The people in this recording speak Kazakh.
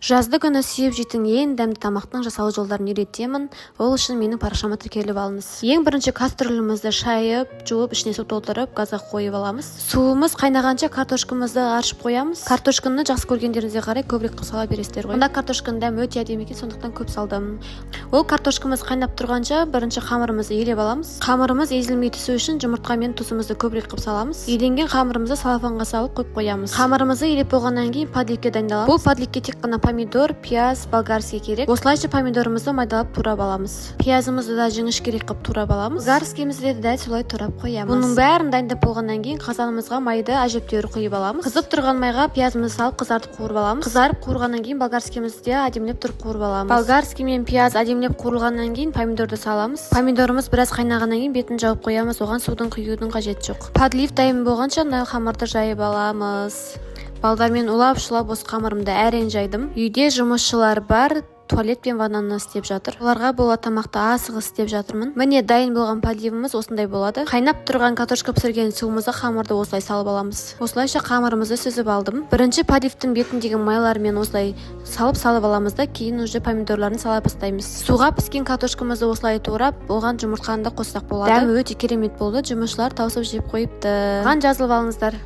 Жазды күні сүйіп жейтін ең дәмді тамақтың жасалу жолдарын үйретемін. Ол үшін менің парақшама тіркеліп алыңыз. Ең бірінші кастрюлемізді шайып, жуып, ішіне су толтырып, газға қойып аламыз. Суымыз қайнағанша картошкамызды аршып қоямыз. Картошканы жақсы көргендеріңізге қарай көбірек қосала бересіздер ғой. Онда картошканың дәмі өте әдемі екен, сондықтан көп салдым. Ол картошкамыз қайнап тұрғанша бірінші қамырымызды елеп аламыз. Қамырымыз езілмей түсу үшін жұмыртқа мен тұзымызды көбірек қылып саламыз. Еленген қамырымызды салафанға салып қойып қоямыз. Қамырымызды елеп болғаннан кейін подливке дайындаламыз. Бұл подливке тек қана помидор, пияз, болгарский керек. Осылайша помидорымызды майдалап турап аламыз. Пиязымызды да жіңішкерек қылып турап аламыз. Болгарскийімізді де дәл солай турап қоямыз. Бұның бәрін дайындап болғаннан кейін қазанымызға майды әжептәуір құйып аламыз. Қызып тұрған майға пиязымызды салып қызартып қуырып аламыз. Қызарып қуырғаннан кейін болгарскийімізді де әдемілеп тұрып қуырып аламыз. Болгарский мен пияз әдемілеп қуырылғаннан кейін помидорды саламыз. Помидорымыз біраз қайнағаннан кейін бетін жауып қоямыз. Оған судың құюдың қажеті жоқ. Подлив дайын болғанша қамырды жайып аламыз. Балдармен улап-шулап осы қамырымды әрең жайдым. Үйде жұмысшылар бар, туалет пен ваннаны істеп жатыр. Оларға бола тамақты асығыс істеп жатырмын. Міне дайын болған подливіміз осындай болады. Қайнап тұрған картошка пісірген суымызға қамырды осылай салып аламыз. Осылайша қамырымызды сүзіп алдым. Бірінші подливтің бетіндегі майлармен осылай салып аламыз да кейін уже помидорларын сала бастаймыз. Суға піскен картошкамызды осылай турап, оған жұмыртқаны да қоссақ болады. Дәмі өте керемет болды. Жұмысшылар тауысып жеп қойыпты. Оған жазылып алыңыздар.